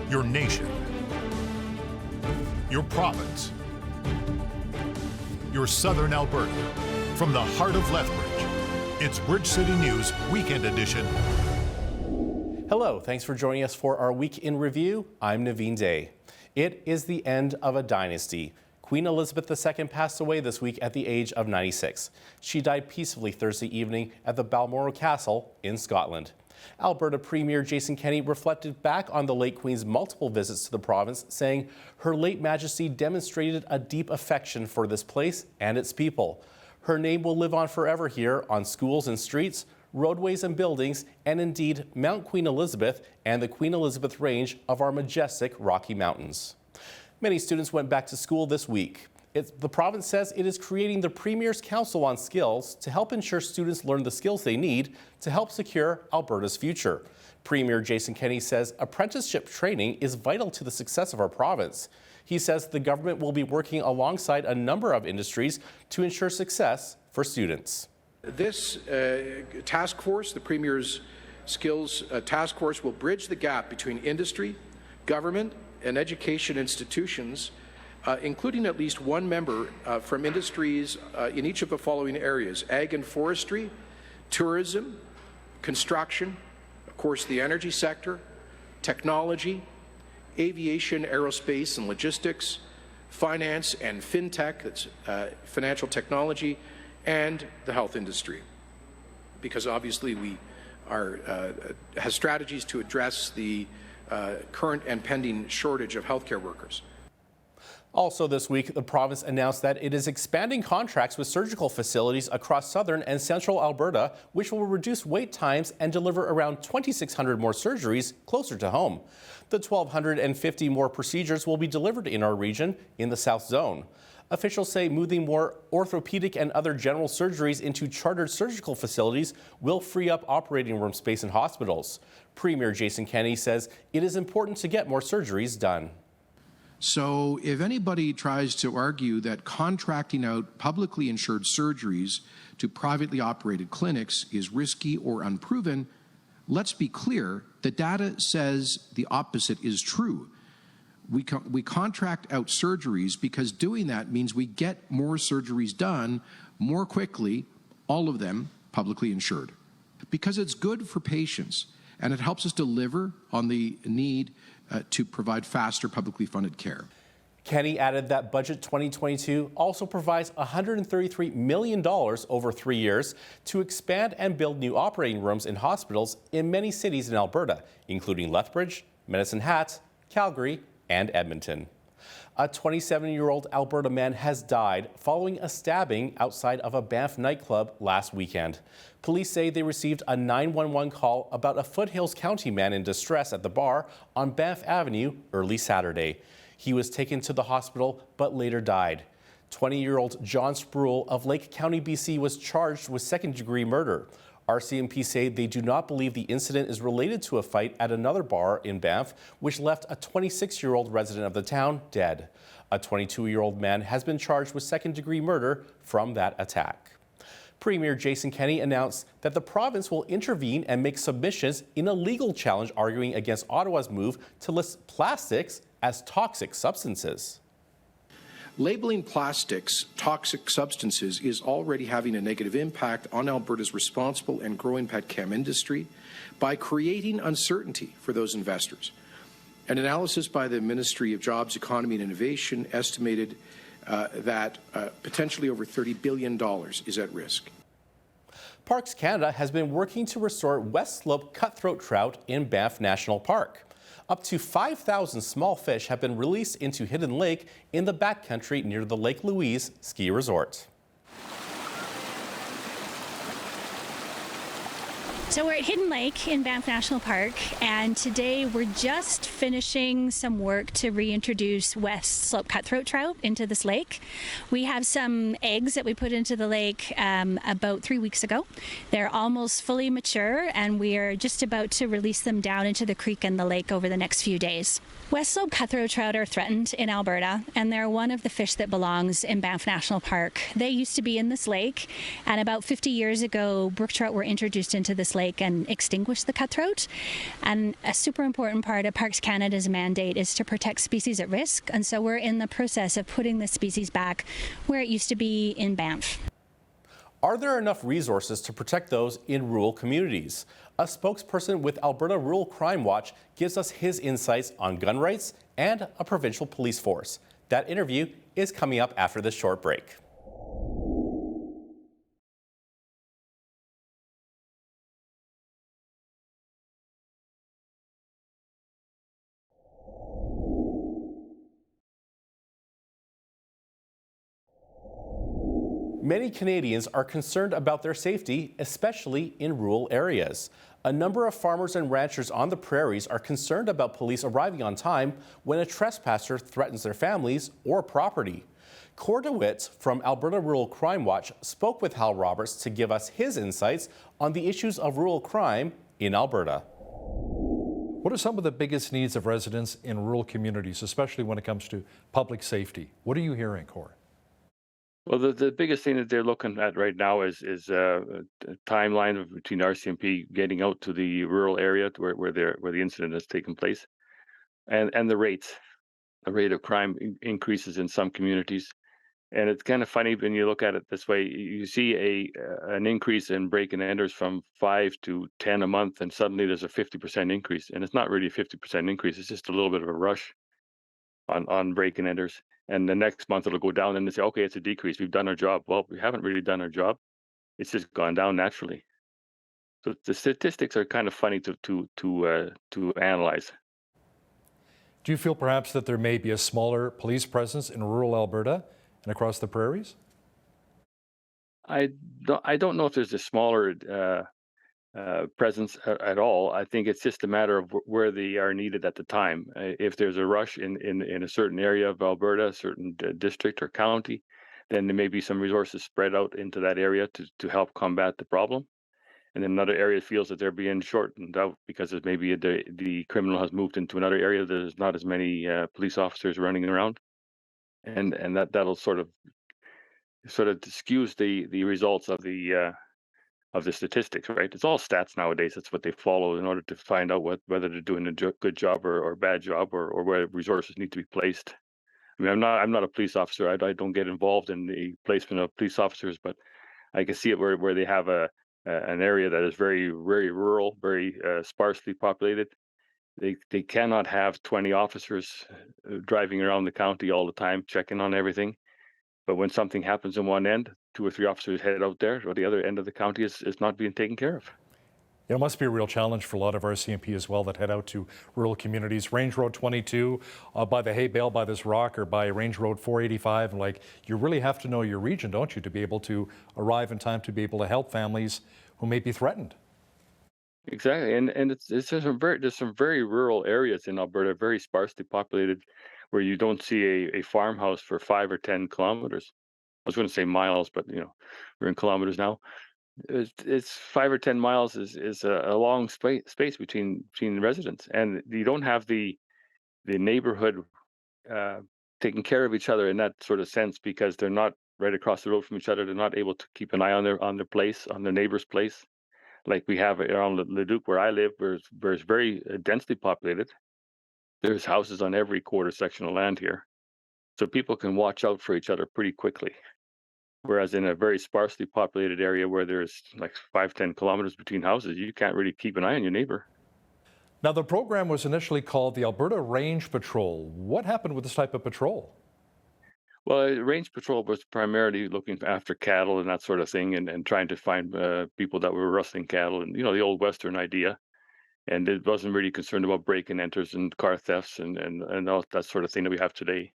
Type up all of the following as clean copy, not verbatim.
your nation, your province, your southern Alberta. From the heart of Lethbridge, it's Bridge City News Weekend Edition. Hello, thanks for joining us for our Week in Review. I'm Naveen Day. It is the end of a dynasty. Queen Elizabeth II passed away this week at the age of 96. She died peacefully Thursday evening at the Balmoral Castle in Scotland. Alberta Premier Jason Kenney reflected back on the late Queen's multiple visits to the province, saying Her late Majesty demonstrated a deep affection for this place and its people. Her name will live on forever here on schools and streets, roadways and buildings, and indeed Mount Queen Elizabeth and the Queen Elizabeth Range of our majestic Rocky Mountains. Many students went back to school this week. The province says it is creating the Premier's Council on Skills to help ensure students learn the skills they need to help secure Alberta's future. Premier Jason Kenney says apprenticeship training is vital to the success of our province. He says the government will be working alongside a number of industries to ensure success for students. This task force, the Premier's Skills Task Force, will bridge the gap between industry, government, and education institutions, including at least one member from industries in each of the following areas: ag and forestry, tourism, construction, of course the energy sector, technology, aviation, aerospace and logistics, finance and fintech, that's financial technology, and the health industry, because obviously we has strategies to address the current and pending shortage of healthcare workers. Also this week, the province announced that it is expanding contracts with surgical facilities across southern and central Alberta, which will reduce wait times and deliver around 2,600 more surgeries closer to home. The 1,250 more procedures will be delivered in our region in the South Zone. Officials say moving more orthopedic and other general surgeries into chartered surgical facilities will free up operating room space in hospitals. Premier Jason Kenney says it is important to get more surgeries done. So if anybody tries to argue that contracting out publicly insured surgeries to privately operated clinics is risky or unproven, let's be clear, the data says the opposite is true. We contract out surgeries because doing that means we get more surgeries done more quickly, all of them publicly insured. Because it's good for patients and it helps us deliver on the need to provide faster publicly funded care. Kenney added that Budget 2022 also provides $133 million over 3 years to expand and build new operating rooms in hospitals in many cities in Alberta, including Lethbridge, Medicine Hat, Calgary, and Edmonton. A 27-year-old Alberta man has died following a stabbing outside of a Banff nightclub last weekend. Police say they received a 911 call about a Foothills County man in distress at the bar on Banff Avenue early Saturday. He was taken to the hospital but later died. 20-year-old John Spruill of Lake County, BC was charged with second-degree murder. RCMP say they do not believe the incident is related to a fight at another bar in Banff, which left a 26-year-old resident of the town dead. A 22-year-old man has been charged with second-degree murder from that attack. Premier Jason Kenney announced that the province will intervene and make submissions in a legal challenge arguing against Ottawa's move to list plastics as toxic substances. Labeling plastics toxic substances is already having a negative impact on Alberta's responsible and growing petchem industry by creating uncertainty for those investors. An analysis by the Ministry of Jobs, Economy and Innovation estimated that potentially over $30 billion is at risk. Parks Canada has been working to restore West Slope cutthroat trout in Banff National Park. Up to 5,000 small fish have been released into Hidden Lake in the backcountry near the Lake Louise ski resort. So we're at Hidden Lake in Banff National Park, and today we're just finishing some work to reintroduce West Slope cutthroat trout into this lake. We have some eggs that we put into the lake about 3 weeks ago. They're almost fully mature, and we are just about to release them down into the creek and the lake over the next few days. West Slope cutthroat trout are threatened in Alberta, and they're one of the fish that belongs in Banff National Park. They used to be in this lake, and about 50 years ago, brook trout were introduced into this lake lake and extinguish the cutthroat. And a super important part of Parks Canada's mandate is to protect species at risk. And so we're in the process of putting the species back where it used to be in Banff. Are there enough resources to protect those in rural communities? A spokesperson with Alberta Rural Crime Watch gives us his insights on gun rights and a provincial police force. That interview is coming up after this short break. Many Canadians are concerned about their safety, especially in rural areas. A number of farmers and ranchers on the prairies are concerned about police arriving on time when a trespasser threatens their families or property. Cor DeWitt from Alberta Rural Crime Watch spoke with Hal Roberts to give us his insights on the issues of rural crime in Alberta. What are some of the biggest needs of residents in rural communities, especially when it comes to public safety? What are you hearing, Cor? Well, the biggest thing that they're looking at right now is a timeline of between RCMP getting out to the rural area to where the incident has taken place, and the rates. The rate of crime increases in some communities, and it's kind of funny when you look at it this way. You see an increase in break and enters from 5 to 10 a month, and suddenly there's a 50% increase, and it's not really a 50% increase. It's just a little bit of a rush on break and enters. And the next month it'll go down, and they say, okay, it's a decrease. We've done our job. Well, we haven't really done our job. It's just gone down naturally. So the statistics are kind of funny to analyze. Do you feel perhaps that there may be a smaller police presence in rural Alberta and across the prairies? I don't know if there's a smaller presence at all. I think it's just a matter of where they are needed at the time. If there's a rush in a certain area of Alberta, a certain district or county, then there may be some resources spread out into that area to help combat the problem. And then another area feels that they're being shortened out because maybe the criminal has moved into another area. There's not as many police officers running around, and that'll sort of skews the results of the statistics, right? It's all stats nowadays. That's what they follow in order to find out whether they're doing a good job or bad job, or where resources need to be placed. I mean, I'm not a police officer. I don't get involved in the placement of police officers, but I can see it where they have an area that is very, very rural, very sparsely populated. They cannot have 20 officers driving around the county all the time checking on everything. But when something happens in one end, 2 or 3 officers head out there, or the other end of the county is not being taken care of. It must be a real challenge for a lot of RCMP as well that head out to rural communities. Range Road 22, by the hay bale, by this rock, or by Range Road 485. Like, you really have to know your region, don't you, to be able to arrive in time to be able to help families who may be threatened. Exactly, and there's some very rural areas in Alberta, very sparsely populated, where you don't see a farmhouse for 5 or 10 kilometers. I was going to say miles, but we're in kilometers now. It's 5 or 10 miles is a long space between residents, and you don't have the neighborhood taking care of each other in that sort of sense, because they're not right across the road from each other. They're not able to keep an eye on their neighbor's place, like we have around Leduc where I live, where it's very densely populated. There's houses on every quarter section of land here, so people can watch out for each other pretty quickly. Whereas in a very sparsely populated area where there's like 5-10 kilometers between houses, you can't really keep an eye on your neighbor. Now, the program was initially called the Alberta Range Patrol. What happened with this type of patrol? Well, Range Patrol was primarily looking after cattle and that sort of thing, and trying to find people that were rustling cattle, and the old Western idea. And it wasn't really concerned about break and enters and car thefts and all that sort of thing that we have today.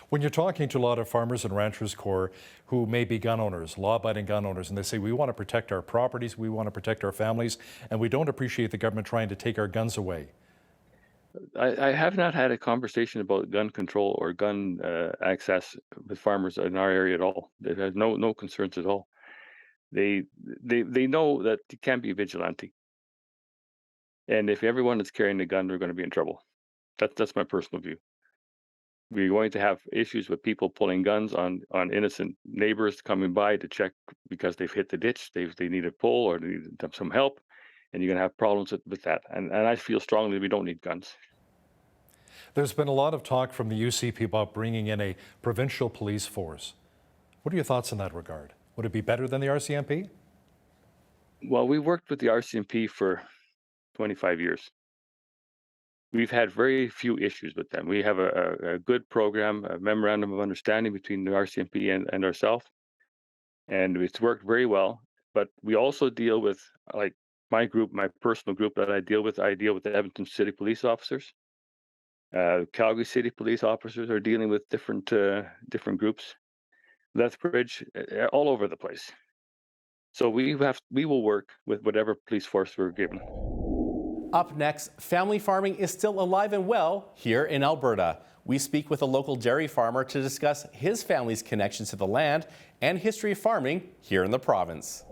When you're talking to a lot of farmers and ranchers, Cor, who may be gun owners, law-abiding gun owners, and they say, we want to protect our properties, we want to protect our families, and we don't appreciate the government trying to take our guns away. I have not had a conversation about gun control or gun access with farmers in our area at all. They have no concerns at all. They know that you can't be vigilante, and if everyone is carrying a gun, they're going to be in trouble. That's my personal view. We're going to have issues with people pulling guns on innocent neighbors coming by to check because they've hit the ditch, they need a pull or they need some help, and you're going to have problems with that. And I feel strongly we don't need guns. There's been a lot of talk from the UCP about bringing in a provincial police force. What are your thoughts in that regard? Would it be better than the RCMP? Well, we worked with the RCMP for 25 years. We've had very few issues with them. We have a good program, a memorandum of understanding between the RCMP and ourselves, and it's worked very well. But we also deal with, like my group, my personal group that I deal with the Edmonton City Police officers. Calgary City Police officers are dealing with different groups. Lethbridge, all over the place. So we will work with whatever police force we're given. Up next, family farming is still alive and well here in Alberta. We speak with a local dairy farmer to discuss his family's connection to the land and history of farming here in the province.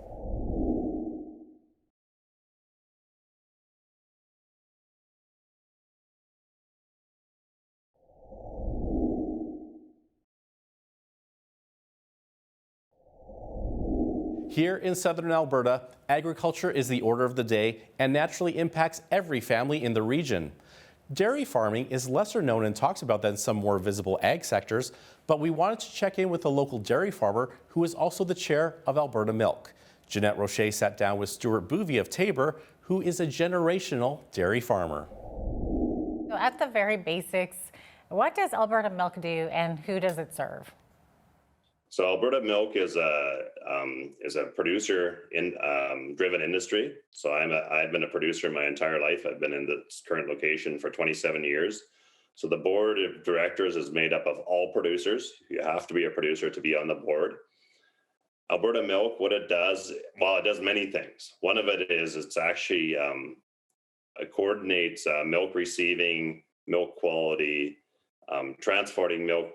Here in southern Alberta, agriculture is the order of the day and naturally impacts every family in the region. Dairy farming is lesser known and talked about than some more visible ag sectors, but we wanted to check in with a local dairy farmer who is also the chair of Alberta Milk. Jeanette Roche sat down with Stuart Boovy of Tabor, who is a generational dairy farmer. So at the very basics, what does Alberta Milk do and who does it serve? So Alberta Milk is a producer in driven industry. So I've been a producer my entire life. I've been in this current location for 27 years. So the board of directors is made up of all producers. You have to be a producer to be on the board. Alberta Milk, what it does, well, it does many things. One of it is it's actually it coordinates milk receiving, milk quality, transporting milk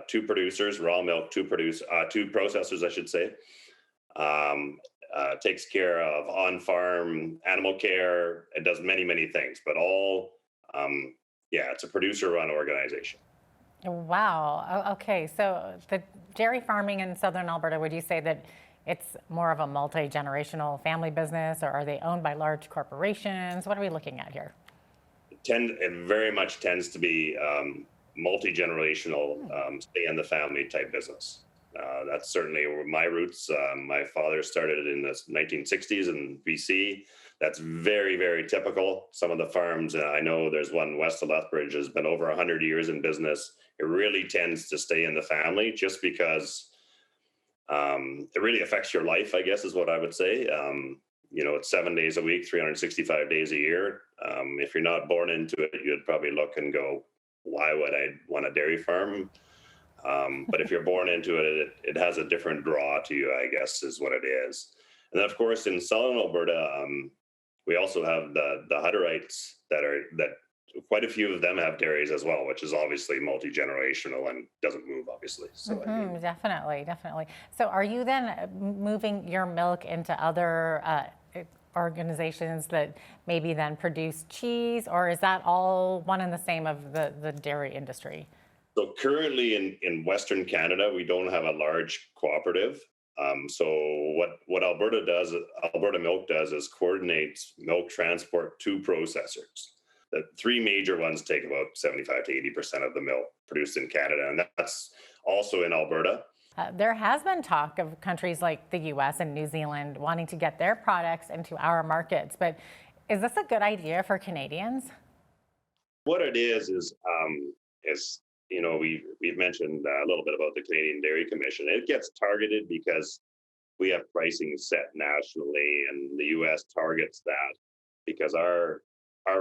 to producers, raw milk to processors, I should say. Takes care of on-farm animal care. It does many, many things, but all, it's a producer-run organization. Wow. Okay. So the dairy farming in southern Alberta, would you say that it's more of a multi-generational family business, or are they owned by large corporations? What are we looking at here? It very much tends to be multi-generational, stay in the family type business. That's certainly my roots. My father started in the 1960s in BC. That's very, very typical. Some of the farms, I know there's one west of Lethbridge, has been over 100 years in business. It really tends to stay in the family just because it really affects your life, I guess is what I would say. It's 7 days a week, 365 days a year. If you're not born into it, you'd probably look and go, why would I want a dairy farm? But if you're born into it, it has a different draw to you, I guess, is what it is. And then, of course, in southern Alberta, we also have the Hutterites that quite a few of them have dairies as well, which is obviously multi-generational and doesn't move, obviously. So Definitely. So are you then moving your milk into other organizations that maybe then produce cheese, or is that all one and the same of the dairy industry? So currently in Western Canada, we don't have a large cooperative. So what Alberta Milk does is coordinates milk transport to processors. The three major ones take about 75 to 80% of the milk produced in Canada, and that's also in Alberta. There has been talk of countries like the US and New Zealand wanting to get their products into our markets, but is this a good idea for Canadians? What it is we've mentioned a little bit about the Canadian Dairy Commission. It gets targeted because we have pricing set nationally, and the US targets that because our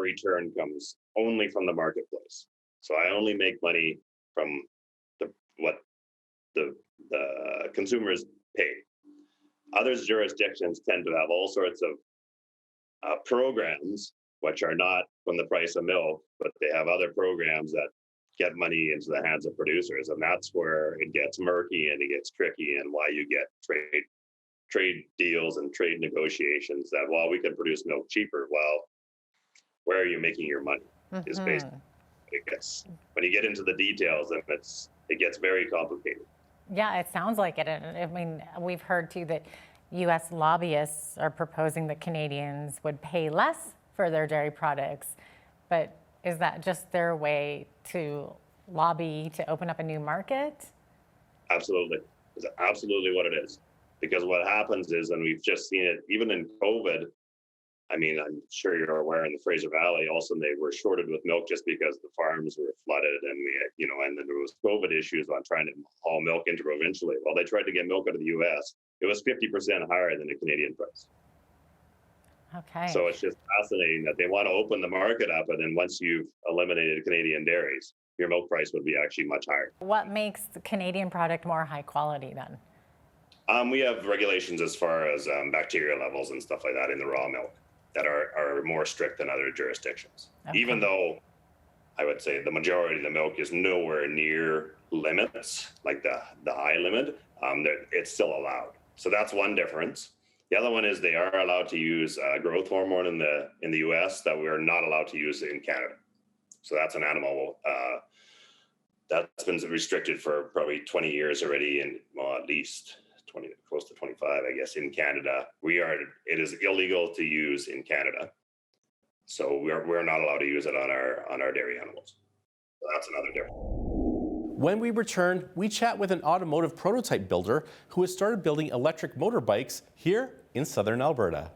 return comes only from the marketplace. So I only make money from what the consumers pay. Other jurisdictions tend to have all sorts of programs which are not from the price of milk, but they have other programs that get money into the hands of producers, and that's where it gets murky and it gets tricky, and why you get trade deals and trade negotiations that, well, we can produce milk cheaper. Well, where are you making your money? Is based. When you get into the details, then it gets very complicated. Yeah, it sounds like it. I mean, we've heard too that U.S. lobbyists are proposing that Canadians would pay less for their dairy products. But is that just their way to lobby to open up a new market? Absolutely. It's absolutely what it is. Because what happens is, and we've just seen it even in COVID, I mean, I'm sure you're aware in the Fraser Valley, also they were shorted with milk just because the farms were flooded, and and then there was COVID issues on trying to haul milk interprovincially. Well, they tried to get milk out of the U.S. It was 50% higher than the Canadian price. Okay. So it's just fascinating that they want to open the market up, and then once you've eliminated Canadian dairies, your milk price would be actually much higher. What makes the Canadian product more high quality then? We have regulations as far as bacteria levels and stuff like that in the raw milk that are more strict than other jurisdictions. Okay. Even though I would say the majority of the milk is nowhere near limits, like the high limit, it's still allowed. So that's one difference. The other one is they are allowed to use growth hormone in the U.S. that we're not allowed to use in Canada. So that's an animal that's been restricted for probably 20 years already, and at least 20, close to 25, I guess, in Canada. It is illegal to use in Canada. So we're not allowed to use it on our dairy animals. So that's another difference. When we return, we chat with an automotive prototype builder who has started building electric motorbikes here in southern Alberta.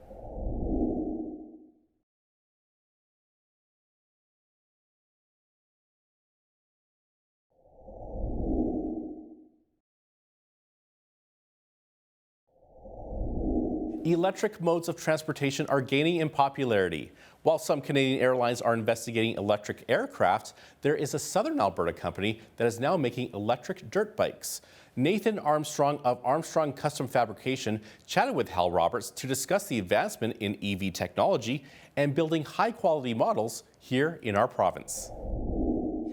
Electric modes of transportation are gaining in popularity. While some Canadian airlines are investigating electric aircraft, there is a southern Alberta company that is now making electric dirt bikes. Nathan Armstrong of Armstrong Custom Fabrication chatted with Hal Roberts to discuss the advancement in EV technology and building high-quality models here in our province.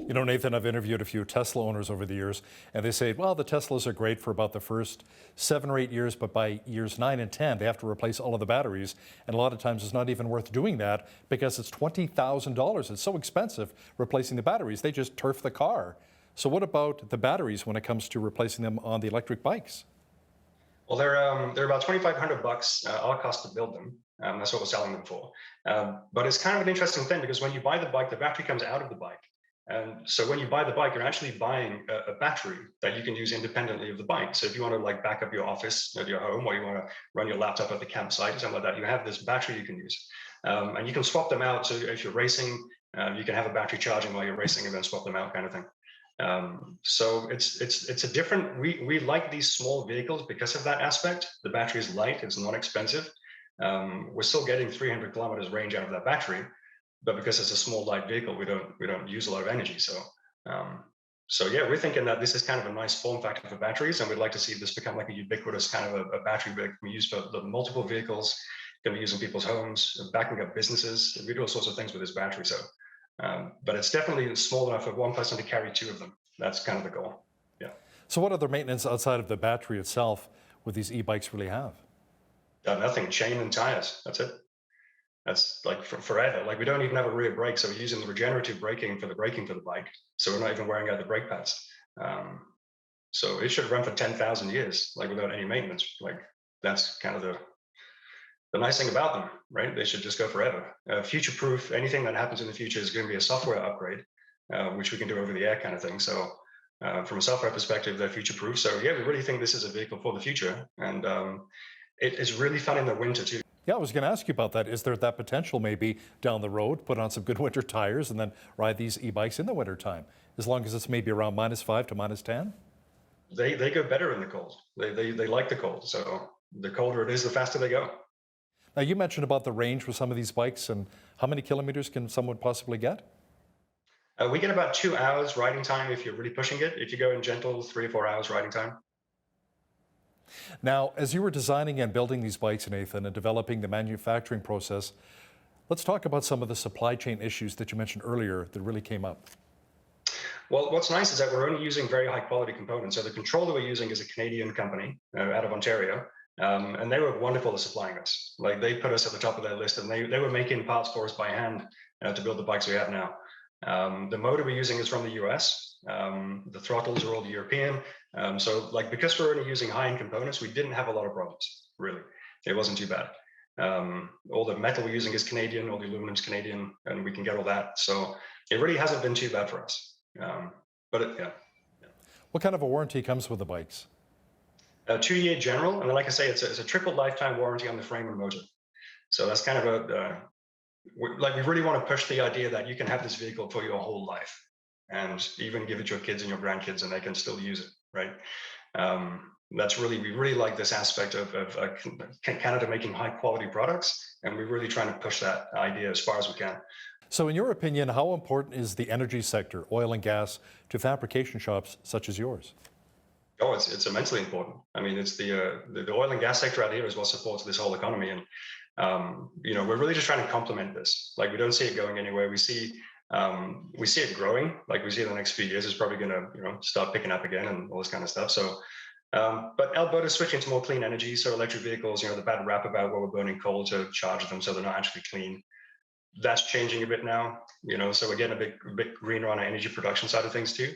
You know, Nathan, I've interviewed a few Tesla owners over the years, and they say, well, the Teslas are great for about the first 7 or 8 years, but by years 9 and 10, they have to replace all of the batteries. And a lot of times it's not even worth doing that because it's $20,000. It's so expensive replacing the batteries. They just turf the car. So what about the batteries when it comes to replacing them on the electric bikes? Well, they're about $2,500 all cost to build them. That's what we're selling them for. But it's kind of an interesting thing because when you buy the bike, the battery comes out of the bike. And so when you buy the bike, you're actually buying a battery that you can use independently of the bike. So if you want to like back up your office at your home, or you want to run your laptop at the campsite or something like that, you have this battery you can use. And you can swap them out. So if you're racing, you can have a battery charging while you're racing and then swap them out, kind of thing. So it's a different, we like these small vehicles because of that aspect. The battery is light, it's not expensive. We're still getting 300 kilometers range out of that battery. But because it's a small light vehicle, we don't use a lot of energy. So yeah, we're thinking that this is kind of a nice form factor for batteries, and we'd like to see this become like a ubiquitous kind of a battery that can be used for the multiple vehicles, can be used in people's homes, backing up businesses. We do all sorts of things with this battery. So, but it's definitely small enough for one person to carry 2 of them. That's kind of the goal. Yeah. So what other maintenance outside of the battery itself would these e-bikes really have? Nothing. Chain and tires. That's it. That's like forever. Like we don't even have a rear brake, so we're using the regenerative braking for the bike. So we're not even wearing out the brake pads. So it should run for 10,000 years, like without any maintenance. Like that's kind of the nice thing about them, right? They should just go forever. Future-proof. Anything that happens in the future is going to be a software upgrade, which we can do over the air, kind of thing. So from a software perspective, they're future-proof. So yeah, we really think this is a vehicle for the future, and it is really fun in the winter too. Yeah, I was going to ask you about that. Is there that potential maybe down the road, put on some good winter tires and then ride these e-bikes in the wintertime, as long as it's maybe around -5 to -10? They go better in the cold. They like the cold. So the colder it is, the faster they go. Now, you mentioned about the range with some of these bikes, and how many kilometers can someone possibly get? We get about 2 hours riding time if you're really pushing it. If you go in gentle, 3 or 4 hours riding time. Now, as you were designing and building these bikes, Nathan, and developing the manufacturing process, let's talk about some of the supply chain issues that you mentioned earlier that really came up. Well, what's nice is that we're only using very high quality components. So the controller we're using is a Canadian company out of Ontario, and they were wonderful at supplying us. Like they put us at the top of their list, and they were making parts for us by hand to build the bikes we have now. The motor we're using is from the US. The throttles are all European. So like, because we're only using high-end components, we didn't have a lot of problems, really. It wasn't too bad. All the metal we're using is Canadian, all the aluminum's Canadian, and we can get all that. So it really hasn't been too bad for us. Yeah. What kind of a warranty comes with the bikes? A 2-year general, and then, like I say, it's a triple lifetime warranty on the frame and motor. So that's kind of we really want to push the idea that you can have this vehicle for your whole life, and even give it to your kids and your grandkids, and they can still use it, right? We really like this aspect of Canada making high quality products, and we're really trying to push that idea as far as we can. So in your opinion, how important is the energy sector, oil and gas, to fabrication shops such as yours? Oh, it's immensely important. I mean, it's the oil and gas sector out here is what supports this whole economy, and we're really just trying to complement this. Like, we don't see it going anywhere. We see it growing. Like, we see in the next few years it's probably going to start picking up again and all this kind of stuff. So, but Alberta's switching to more clean energy. So electric vehicles, the bad rap about where we're burning coal to charge them, so they're not actually clean. That's changing a bit now. So we're getting a bit greener on our energy production side of things too.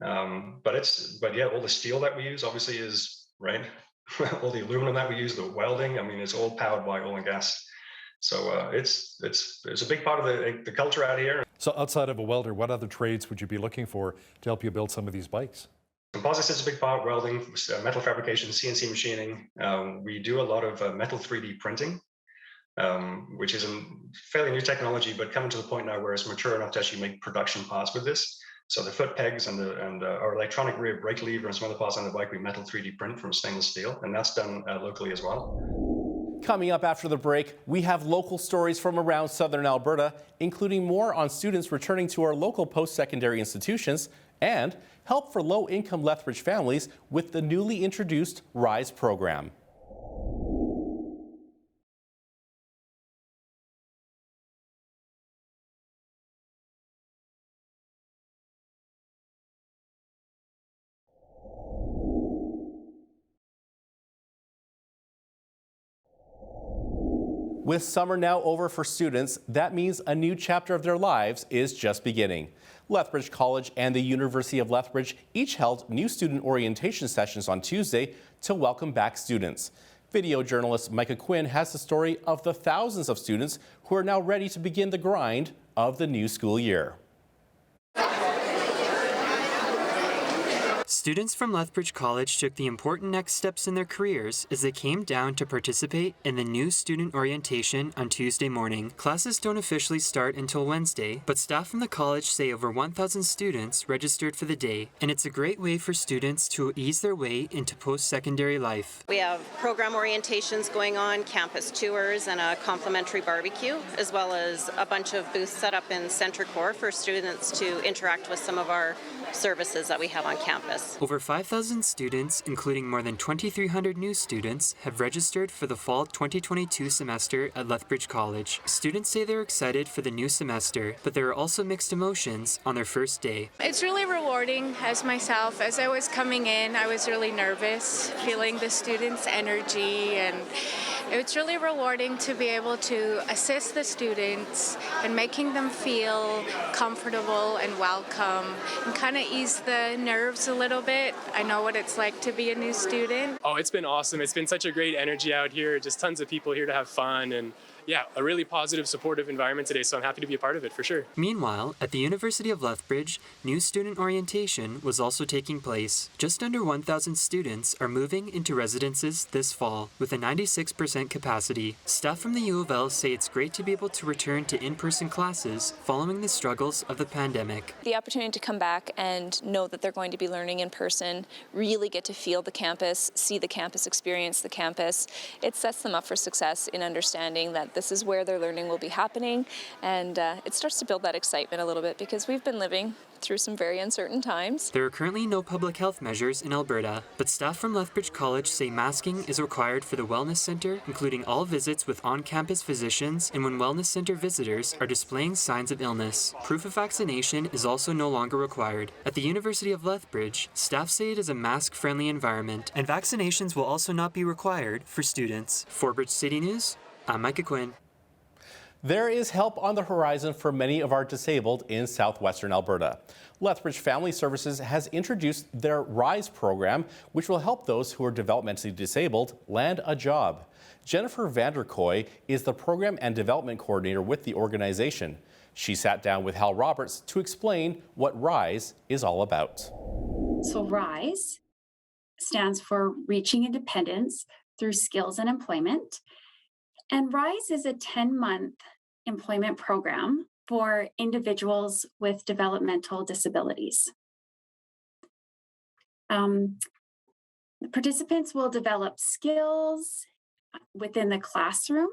But yeah, all the steel that we use obviously is, right, all the aluminum that we use, the welding, I mean, it's all powered by oil and gas. So it's a big part of the culture out here. So outside of a welder, what other trades would you be looking for to help you build some of these bikes? Composites is a big part, welding, metal fabrication, CNC machining. We do a lot of metal 3D printing, which is a fairly new technology, but coming to the point now where it's mature enough to actually make production parts with this. So the foot pegs and our electronic rear brake lever and some other parts on the bike, we metal 3D print from stainless steel, and that's done locally as well. Coming up after the break, we have local stories from around southern Alberta, including more on students returning to our local post-secondary institutions and help for low-income Lethbridge families with the newly introduced RISE program. With summer now over for students, that means a new chapter of their lives is just beginning. Lethbridge College and the University of Lethbridge each held new student orientation sessions on Tuesday to welcome back students. Video journalist Micah Quinn has the story of the thousands of students who are now ready to begin the grind of the new school year. Students from Lethbridge College took the important next steps in their careers as they came down to participate in the new student orientation on Tuesday morning. Classes don't officially start until Wednesday, but staff from the college say over 1,000 students registered for the day, and it's a great way for students to ease their way into post-secondary life. We have program orientations going on, campus tours, and a complimentary barbecue, as well as a bunch of booths set up in Centre Core for students to interact with some of our services that we have on campus. Over 5,000 students, including more than 2,300 new students, have registered for the fall 2022 semester at Lethbridge College. Students say they're excited for the new semester, but there are also mixed emotions on their first day. It's really rewarding as myself. As I was coming in, I was really nervous, feeling the students' energy, and it's really rewarding to be able to assist the students and making them feel comfortable and welcome and kind of ease the nerves a little bit. I know what it's like to be a new student. Oh, it's been awesome. It's been such a great energy out here. Just tons of people here to have fun, and yeah, a really positive, supportive environment today, so I'm happy to be a part of it for sure. Meanwhile, at the University of Lethbridge, new student orientation was also taking place. Just under 1,000 students are moving into residences this fall, with a 96% capacity. Staff from the U of L say it's great to be able to return to in-person classes following the struggles of the pandemic. The opportunity to come back and know that they're going to be learning in person, really get to feel the campus, see the campus, experience the campus, it sets them up for success in understanding that this is where their learning will be happening, and it starts to build that excitement a little bit because we've been living through some very uncertain times. There are currently no public health measures in Alberta, but staff from Lethbridge College say masking is required for the Wellness Centre, including all visits with on-campus physicians and when Wellness Centre visitors are displaying signs of illness. Proof of vaccination is also no longer required. At the University of Lethbridge, staff say it is a mask-friendly environment, and vaccinations will also not be required for students. For Bridge City News, I'm Micah Quinn. There is help on the horizon for many of our disabled in southwestern Alberta. Lethbridge Family Services has introduced their RISE program, which will help those who are developmentally disabled land a job. Jennifer Vanderkoy is the Program and Development Coordinator with the organization. She sat down with Hal Roberts to explain what RISE is all about. So RISE stands for Reaching Independence Through Skills and Employment. And RISE is a 10-month employment program for individuals with developmental disabilities. The participants will develop skills within the classroom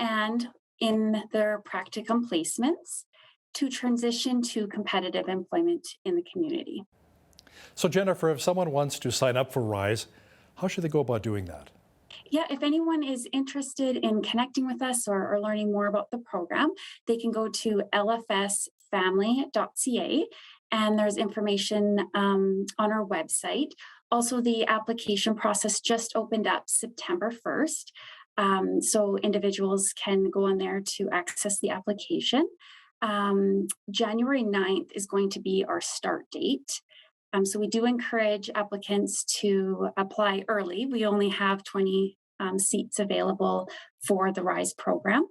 and in their practicum placements to transition to competitive employment in the community. So Jennifer, if someone wants to sign up for RISE, how should they go about doing that? Yeah, if anyone is interested in connecting with us or learning more about the program, they can go to lfsfamily.ca and there's information on our website. Also, the application process just opened up September 1st. So individuals can go on there to access the application. January 9th is going to be our start date. So we do encourage applicants to apply early. We only have 20 seats available for the RISE program.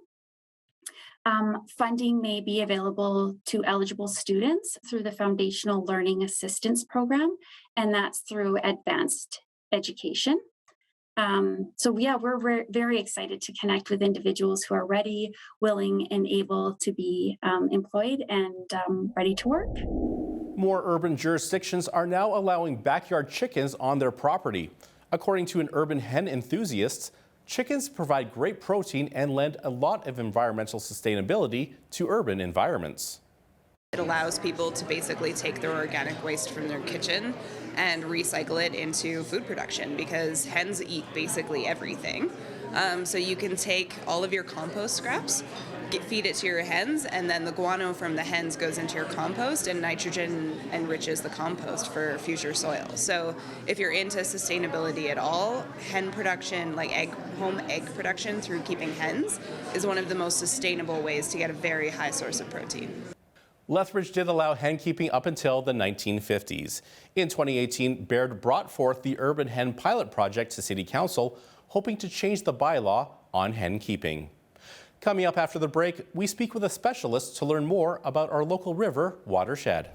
Funding may be available to eligible students through the Foundational Learning Assistance Program, and that's through advanced education. So yeah, we're very excited to connect with individuals who are ready, willing, and able to be employed and ready to work. More urban jurisdictions are now allowing backyard chickens on their property. According to an urban hen enthusiast, chickens provide great protein and lend a lot of environmental sustainability to urban environments. It allows people to basically take their organic waste from their kitchen and recycle it into food production because hens eat basically everything. So you can take all of your compost scraps, feed it to your hens, and then the guano from the hens goes into your compost and nitrogen enriches the compost for future soil. So if you're into sustainability at all, hen production, like home egg production through keeping hens, is one of the most sustainable ways to get a very high source of protein. Lethbridge did allow hen keeping up until the 1950s. In 2018, Baird brought forth the Urban Hen Pilot Project to City Council, hoping to change the bylaw on hen keeping. Coming up after the break, we speak with a specialist to learn more about our local river watershed.